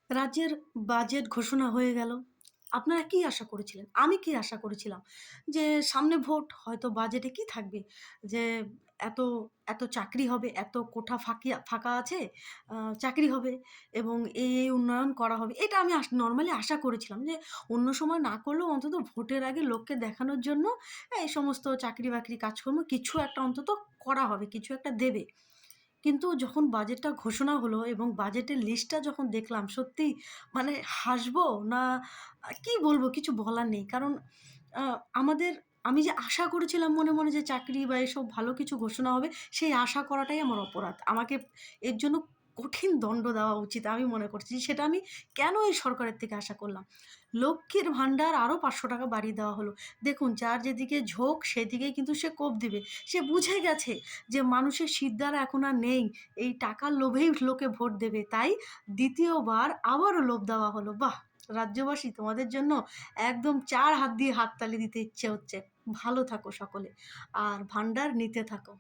রাজ্যের বাজেট ঘোষণা হয়ে গেল। আপনারা কি আশা করেছিলেন? আমি কি আশা করেছিলাম? যে সামনে ভোট, হয়তো বাজেটে কি থাকবে? যে এত, এত চাকরি হবে, এত কোঠা ফাঁকা আছে, চাকরি হবে এবং এই উন্নয়ন করা হবে। এটা আমি নরমালি আশা করেছিলাম যে অন্য সময় না করলেও অন্তত ভোটের আগে লোককে দেখানোর জন্য এই সমস্ত চাকরি-বাকরি কাজকর্ম কিছু একটা অন্তত করা হবে, কিছু একটা দেবে। কিন্তু যখন বাজেটটা ঘোষণা হলো এবং বাজেটের লিস্টটা যখন দেখলাম, সত্যিই মানে হাসবো না কি বলবো? কিছু বলার নেই। কারণ আ আমাদের আমি যে আশা করেছিলাম মনে, মনে যে চাকরি বা এসব ভালো কিছু ঘোষণা হবে, সেই আশা করাটাই আমার অপরাধ। আমাকে এর জন্য কঠিন দণ্ড দেওয়া উচিত আমি মনে করছি। সেটা আমি কেন এই সরকারের থেকে আশা করলাম? লক্ষ্মীর ভান্ডার আরও ৳৫০০ বাড়িয়ে দেওয়া হলো। দেখুন, যার যেদিকে ঝোঁক সেদিকেই কিন্তু সে কোপ দিবে। সে বুঝে গেছে যে মানুষের শিরদাঁড়া এখন আর নেই। এই টাকার লোভেই লোকে ভোট দেবে। তাই দ্বিতীয়বার আবারও লোভ দেওয়া হলো। বাহ! রাজ্যবাসী, তোমাদের জন্য একদম ৪ হাত দিয়ে হাততালি দিতে ইচ্ছে হচ্ছে। ভালো থাকো সকলে। আর ভান্ডার নিতে থাকো।